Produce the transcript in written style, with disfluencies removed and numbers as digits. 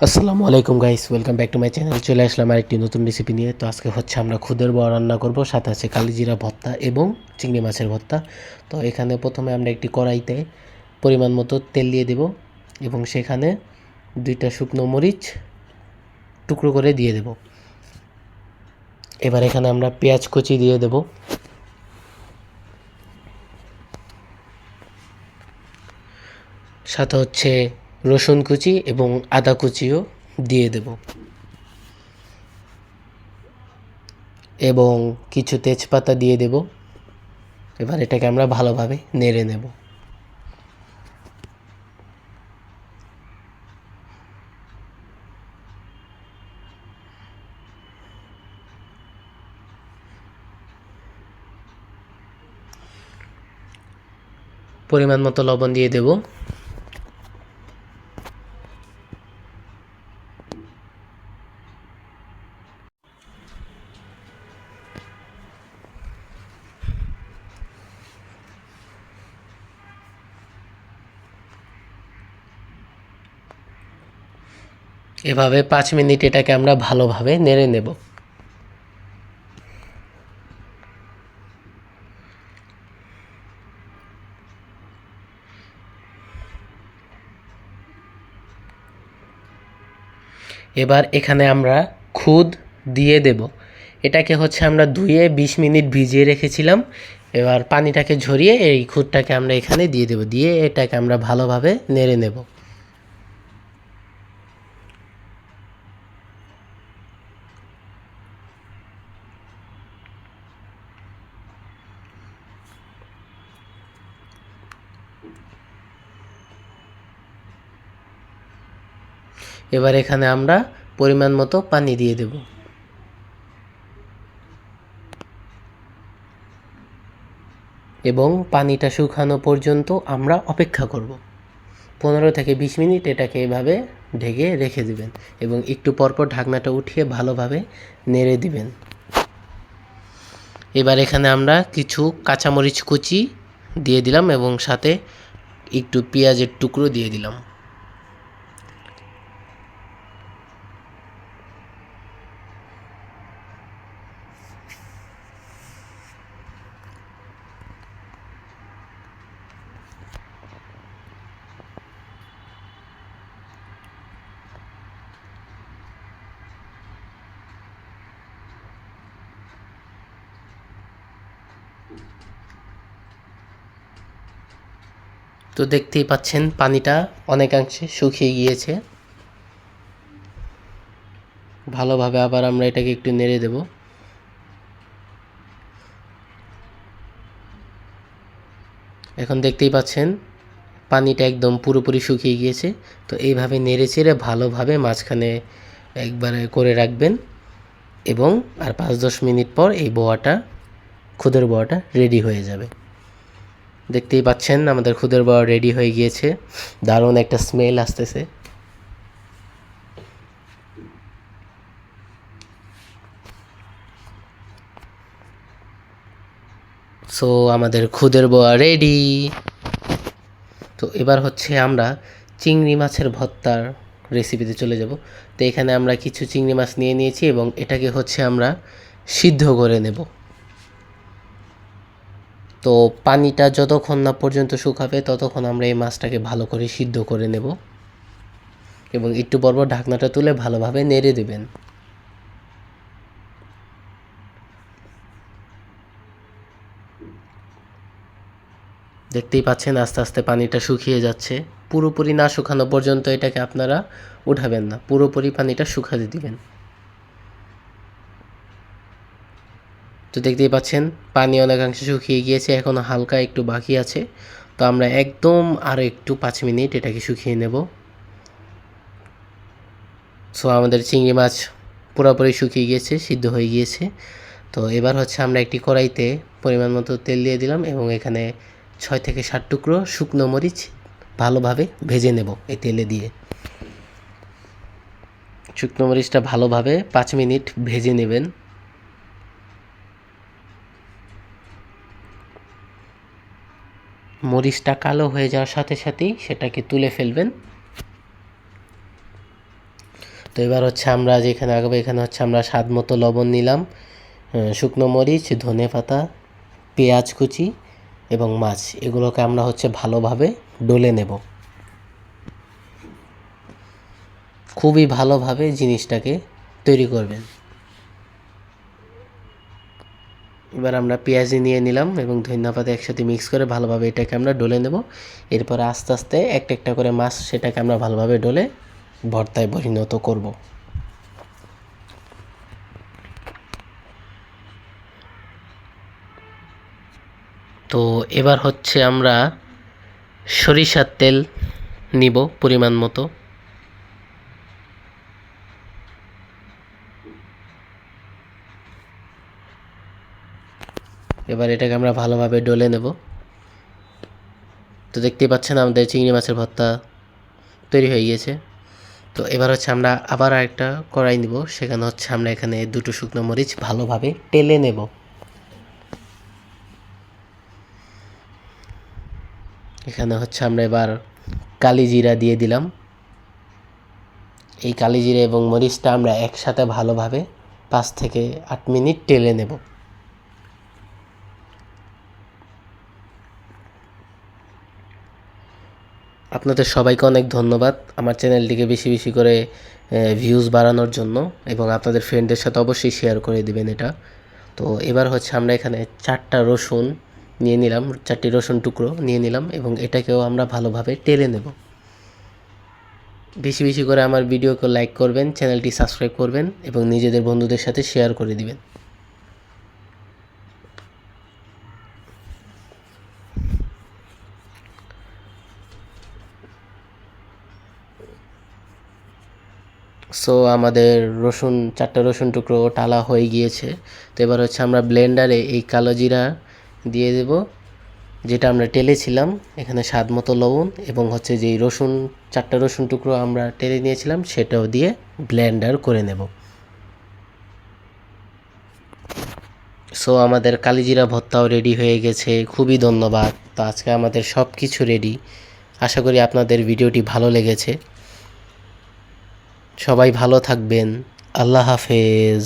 আসসালামু আলাইকুম guys, welcome back to my channel. চলে আসলাম আরেকটি নতুন রেসিপি নিয়ে। তো আজকে হচ্ছে আমরা খুদের বড়া রান্না করব, সাথে আছে কালিজিরা ভর্তা এবং চিংড়ি মাছের ভর্তা। তো এখানে প্রথমে আমরা একটি কড়াইতে পরিমাণ মতো তেল দিয়ে দেব এবং সেখানে 2টা শুকনো মরিচ টুকরো করে দিয়ে দেব। এবার এখানে আমরা পেঁয়াজ কুচি দিয়ে দেব, সাথে হচ্ছে রসুন কুচি এবং আদা কুচিও দিয়ে দেব এবং কিছু তেজপাতা দিয়ে দেব। এবার এটাকে আমরা ভালোভাবে নেড়ে নেব। পরিমাণ মতো লবণ দিয়ে দেব। এভাবে 5 মিনিট এটাকে আমরা ভালোভাবে নেড়ে নেব। এবার এখানে আমরা খুদ দিয়ে দেব। এটাকে হচ্ছে আমরা ধুয়ে 20 মিনিট ভিজিয়ে রেখেছিলাম। এবার পানিটাকে ঝরিয়ে এই খুদটাকে আমরা এখানে দিয়ে দেব, দিয়ে এটাকে আমরা ভালোভাবে নেড়ে নেব। এবার এখানে আমরা পরিমাণ মতো পানি দিয়ে দেব এবং পানিটা শুকানো পর্যন্ত আমরা অপেক্ষা করব। 15 থেকে 20 মিনিট এটাকে এভাবে ঢেকে রেখে দিবেন এবং একটু পরপর ঢাকনাটা উঠিয়ে ভালোভাবে নেড়ে দিবেন। এবার এখানে আমরা কিছু কাঁচামরিচ কুচি দিয়ে দিলাম এবং সাথে একটু পেঁয়াজের টুকরো দিয়ে দিলাম। তো দেখতেই পাচ্ছেন পানিটা অনেকাংশে শুকিয়ে গিয়েছে। ভালোভাবে আবার আমরা এটাকে একটু নেড়ে দেব। এখন দেখতেই পাচ্ছেন পানিটা একদম পুরোপুরি শুকিয়ে গিয়েছে। তো এইভাবে নেড়ে চেড়ে ভালোভাবে মাঝখানে একবারে করে রাখবেন এবং আর 5-10 মিনিট পর এই খুদের বড়াটা রেডি হয়ে যাবে। দেখতেই পাচ্ছেন আমাদের খুদের বড়া রেডি হয়ে গিয়েছে। দারুণ একটা স্মেল আসতেছে। সো আমাদের খুদের বড়া রেডি। তো এবার হচ্ছে আমরা চিংড়ি মাছের ভর্তার রেসিপিতে চলে যাব। তো এখানে আমরা কিছু চিংড়ি মাছ নিয়ে নিয়েছি এবং এটাকে হচ্ছে আমরা সিদ্ধ করে নেব। তো পানিটা যতক্ষণ না পর্যন্ত শুকাবে ততক্ষণ আমরা এই মাছটাকে ভালো করে সিদ্ধ করে নেব এবং একটু পরপর ঢাকনাটা তুলে ভালোভাবে নেড়ে দেবেন। দেখতেই পাচ্ছেন আস্তে আস্তে পানিটা শুকিয়ে যাচ্ছে। পুরোপুরি না শুকানো পর্যন্ত এটাকে আপনারা উঠাবেন না, পুরোপুরি পানিটা শুকাতে দিবেন। তো দেখতেই পাচ্ছেন পানি অনেকাংশে শুকিয়ে গিয়েছে, এখনও হালকা একটু বাকি আছে। তো আমরা একদম আরও একটু 5 মিনিট এটাকে শুকিয়ে নেব। সো আমাদের চিংড়ি মাছ পুরোপুরি শুকিয়ে গিয়েছে, সিদ্ধ হয়ে গিয়েছে। তো এবার হচ্ছে আমরা একটি কড়াইতে পরিমাণ মতো তেল দিয়ে দিলাম এবং এখানে 6 থেকে 7 টুকরো শুকনো মরিচ ভালোভাবে ভেজে নেব এই তেলে দিয়ে। শুকনো মরিচটা ভালোভাবে 5 মিনিট ভেজে নেবেন। মরিচটা কালো হয়ে যাওয়ার সাথে সাথেই সেটাকে তুলে ফেলবেন। তো এবার হচ্ছে আমরা যেখানে আগাবো এখানে হচ্ছে আমরা স্বাদ মতো লবণ নিলাম, শুকনো মরিচ, ধনেপাতা, পেঁয়াজ কুচি এবং মাছ, এগুলোকে আমরা হচ্ছে ভালোভাবে ডলে নেব। খুবই ভালোভাবে জিনিসটাকে তৈরি করবেন। এবার আমরা পেঁয়াজি নিয়ে নিলাম এবং ধনিয়াপাতা একসাথে মিক্স করে ভালোভাবে এটাকে আমরা ডলে নেব। এরপরে আস্তে আস্তে একটা একটা করে মাছ সেটাকে আমরা ভালোভাবে ডলে ভর্তায় পরিণত করব। তো এবার হচ্ছে আমরা সরিষার তেল নিব পরিমাণ মতো। এবার এটাকে আমরা ভালোভাবে ডলে নেব। তো দেখতেই পাচ্ছেন আমাদের চিংড়ি মাছের ভর্তা তৈরি হয়ে গিয়েছে। তো এবার হচ্ছে আমরা আবার একটা কড়াই নিব, সেখানে হচ্ছে আমরা এখানে দুটো শুকনো মরিচ ভালোভাবে টেলে নেব। এখানে হচ্ছে আমরা এবার কালি জিরা দিয়ে দিলাম। এই কালি জিরা এবং মরিচটা আমরা একসাথে ভালোভাবে 5 থেকে 8 মিনিট টেলে নেব। আপনাদের সবাইকে অনেক ধন্যবাদ আমার চ্যানেলটিকে বেশি বেশি করে ভিউজ বাড়ানোর জন্য, এবং আপনাদের ফ্রেন্ডদের সাথে অবশ্যই শেয়ার করে দিবেন এটা। তো এবার হচ্ছে আমরা এখানে 4টা রসুন নিয়ে নিলাম, 4টি রসুন টুকরো নিয়ে নিলাম এবং এটাকেও আমরা ভালোভাবে টেলে নেব। বেশি বেশি করে আমার ভিডিওকে লাইক করবেন, চ্যানেলটি সাবস্ক্রাইব করবেন এবং নিজেদের বন্ধুদের সাথে শেয়ার করে দিবেন। সো আমাদের 4টা রসুন টুকরো টালা হয়ে গিয়েছে। তো এবার হচ্ছে আমরা ব্লেন্ডারে এই কালো জিরা দিয়ে দেব, যেটা আমরা টেলেছিলাম, এখানে স্বাদ মতো লবণ এবং হচ্ছে যেই 4টা রসুন টুকরো আমরা টেলে নিয়েছিলাম সেটাও দিয়ে ব্লেন্ডার করে নেব। সো আমাদের কালিজিরা ভর্তাও রেডি হয়ে গেছে। খুবই ধন্যবাদ। তো আজকে আমাদের সব কিছু রেডি। আশা করি আপনাদের ভিডিওটি ভালো লেগেছে। সবাই ভালো থাকবেন। আল্লাহ হাফেজ।